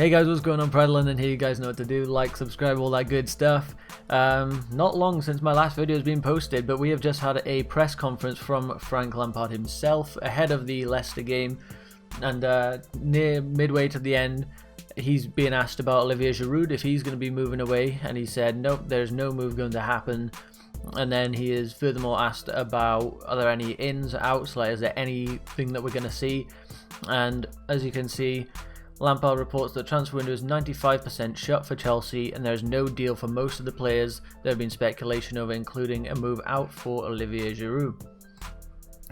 Hey guys, what's going on? Predlin, and here you guys know what to do. Like, subscribe, all that good stuff. Not long since my last video has been posted, but we have just had a press conference from Frank Lampard himself ahead of the Leicester game, and near midway to the end, he's being asked about Olivier Giroud, if he's going to be moving away, and he said nope, there's no move going to happen. And then he is furthermore asked about, are there any ins, outs, like is there anything that we're going to see? And as you can see, Lampard reports that the transfer window is 95% shut for Chelsea, and there is no deal for most of the players there have been speculation over, including a move out for Olivier Giroud.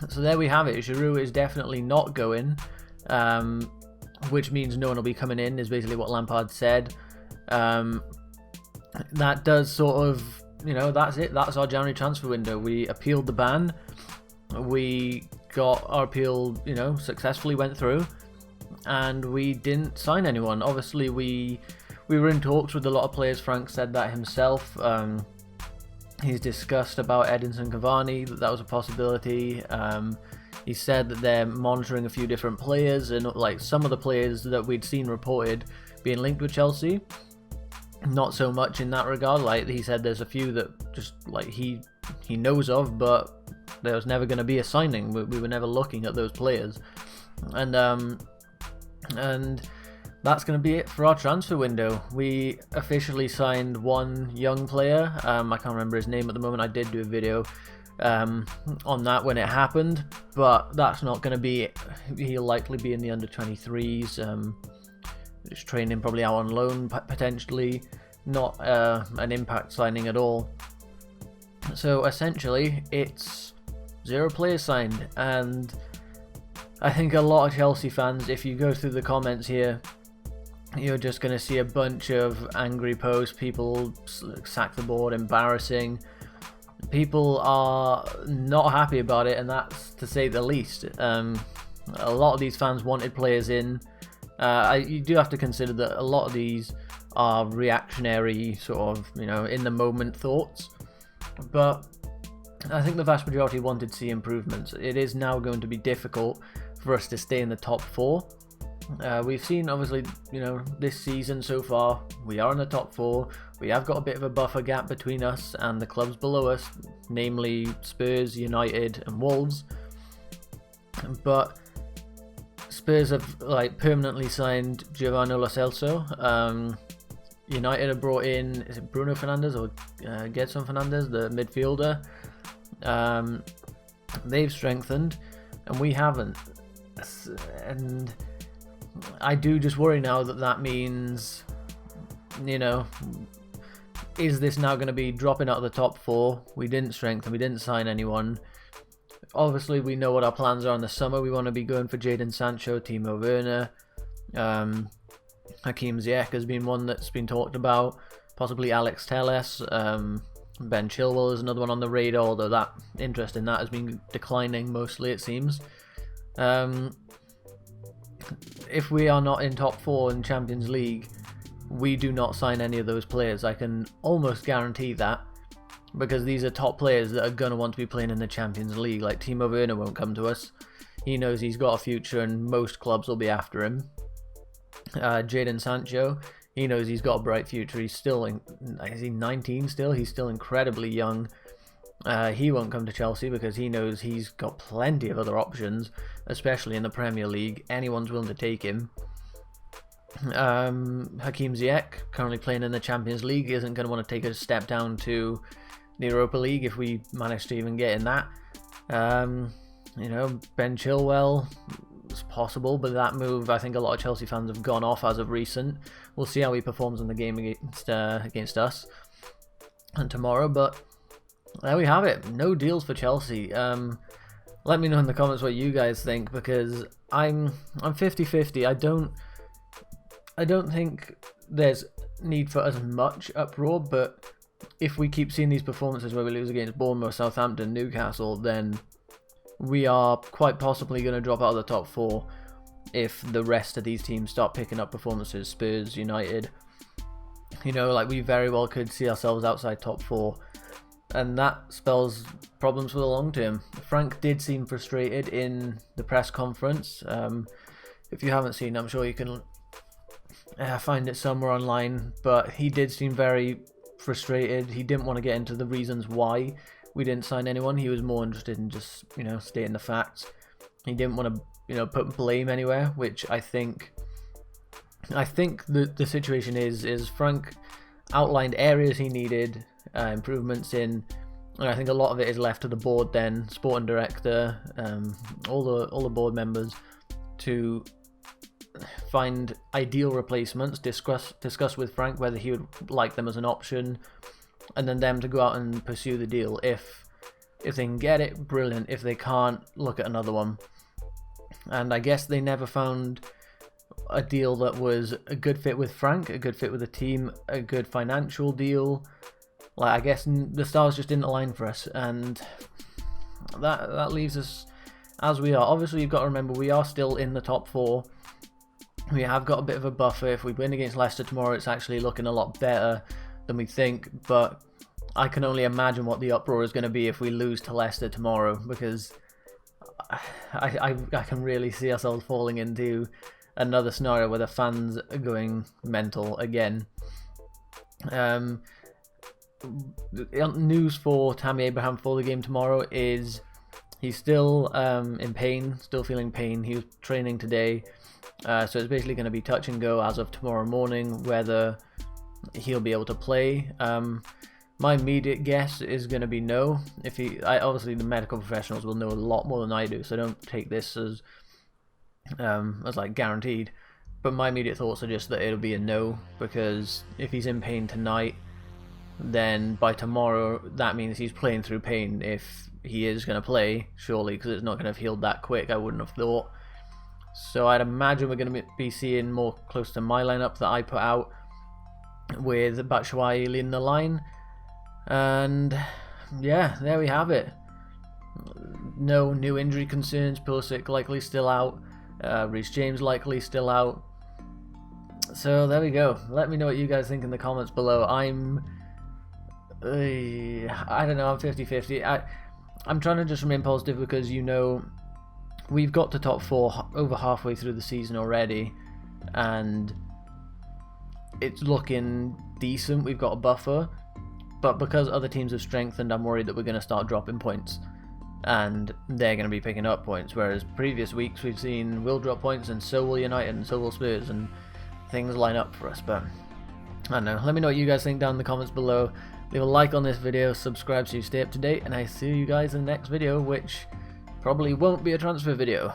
So there we have it. Giroud is definitely not going, which means no one will be coming in, is basically what Lampard said. That does sort of, you know, that's it. That's our January transfer window. We appealed the ban. We got our appeal, you know, successfully went through, and we didn't sign anyone. Obviously, we were in talks with a lot of players. Frank said that himself. He's discussed about Edinson Cavani, that was a possibility. He said that they're monitoring a few different players, and like some of the players that we'd seen reported being linked with Chelsea, not so much in that regard. Like he said, there's a few that just like he knows of, but there was never going to be a signing. We were never looking at those players, and that's going to be it for our transfer window. We officially signed one young player. I can't remember his name at the moment. I did do a video on that when it happened, but that's not going to be. He'll likely be in the under 23s. Just training, probably out on loan potentially, not an impact signing at all. So essentially, it's 0 players signed, and I think a lot of Chelsea fans, if you go through the comments here, you're just going to see a bunch of angry posts, people sack the board, embarrassing. People are not happy about it, and that's to say the least. A lot of these fans wanted players in. You do have to consider that a lot of these are reactionary, sort of, you know, in the moment thoughts, but I think the vast majority wanted to see improvements. It is now going to be difficult for us to stay in the top 4. We've seen, obviously, you know, this season so far, we are in the top 4. We have got a bit of a buffer gap between us and the clubs below us, namely Spurs, United and Wolves. But Spurs have like permanently signed Giovanni Lo Celso. United have brought in, is it Bruno Fernandes or Gedson Fernandes, the midfielder. They've strengthened, and we haven't. And I do just worry now that means, you know, is this now going to be dropping out of the top 4? We didn't strengthen, we didn't sign anyone. Obviously, we know what our plans are in the summer. We want to be going for Jadon Sancho, Timo Werner. Hakim Ziyech has been one that's been talked about. Possibly Alex Telles. Ben Chilwell is another one on the radar, although that interest in that has been declining mostly, it seems. If we are not in top 4 in Champions League, we do not sign any of those players. I can almost guarantee that, because these are top players that are going to want to be playing in the Champions League. Like Timo Werner won't come to us. He knows he's got a future and most clubs will be after him. Jadon Sancho, he knows he's got a bright future. He's still, is he 19 still? He's still incredibly young. He won't come to Chelsea because he knows he's got plenty of other options, especially in the Premier League. Anyone's willing to take him. Hakim Ziyech, currently playing in the Champions League, isn't going to want to take a step down to the Europa League if we manage to even get in that. You know, Ben Chilwell, it's possible, but that move, I think a lot of Chelsea fans have gone off as of recent. We'll see how he performs in the game against us and tomorrow, but there we have it. No deals for Chelsea. Let me know in the comments what you guys think, because I'm 50-50. I don't think there's need for as much uproar, but if we keep seeing these performances where we lose against Bournemouth, Southampton, Newcastle, then we are quite possibly going to drop out of the top 4 if the rest of these teams start picking up performances. Spurs, United, you know, like we very well could see ourselves outside top 4, and that spells problems for the long term. Frank did seem frustrated in the press conference. If you haven't seen, I'm sure you can I find it somewhere online, but he did seem very frustrated. He didn't want to get into the reasons why we didn't sign anyone. He was more interested in just, stating the facts. He didn't want to, put blame anywhere, which I think the situation is Frank outlined areas he needed improvements in, and I think a lot of it is left to the board then, sporting director, all the board members, to find ideal replacements, discuss with Frank whether he would like them as an option, and then them to go out and pursue the deal. If they can get it, brilliant. If they can't, look at another one. And I guess they never found a deal that was a good fit with Frank, a good fit with the team, a good financial deal. Like, I guess the stars just didn't align for us, and that leaves us as we are. Obviously, you've got to remember we are still in the top 4. We have got a bit of a buffer. If we win against Leicester tomorrow, it's actually looking a lot better than we think, but I can only imagine what the uproar is going to be if we lose to Leicester tomorrow, because I can really see ourselves falling into another scenario where the fans are going mental again. News for Tammy Abraham for the game tomorrow is he's still in pain, still feeling pain. He was training today, so it's basically going to be touch and go as of tomorrow morning whether he'll be able to play. My immediate guess is going to be no. Obviously the medical professionals will know a lot more than I do, so don't take this as like guaranteed. But my immediate thoughts are just that it'll be a no, because if he's in pain tonight, then by tomorrow that means he's playing through pain. If he is going to play, surely, because it's not going to have healed that quick, I wouldn't have thought. So I'd imagine we're going to be seeing more close to my lineup that I put out, with Batshuayi leading the line. And yeah, there we have it. No new injury concerns. Pulisic likely still out. Reece James likely still out. So there we go. Let me know what you guys think in the comments below. I don't know, I'm 50-50. I'm trying to just remain positive because, we've got to top 4 over halfway through the season already, and it's looking decent. We've got a buffer, but because other teams have strengthened, I'm worried that we're going to start dropping points, and they're going to be picking up points, whereas previous weeks we've seen we'll drop points and so will United and so will Spurs, and things line up for us. But I don't know, let me know what you guys think down in the comments below. Leave a like on this video, subscribe so you stay up to date, and I see you guys in the next video, which probably won't be a transfer video.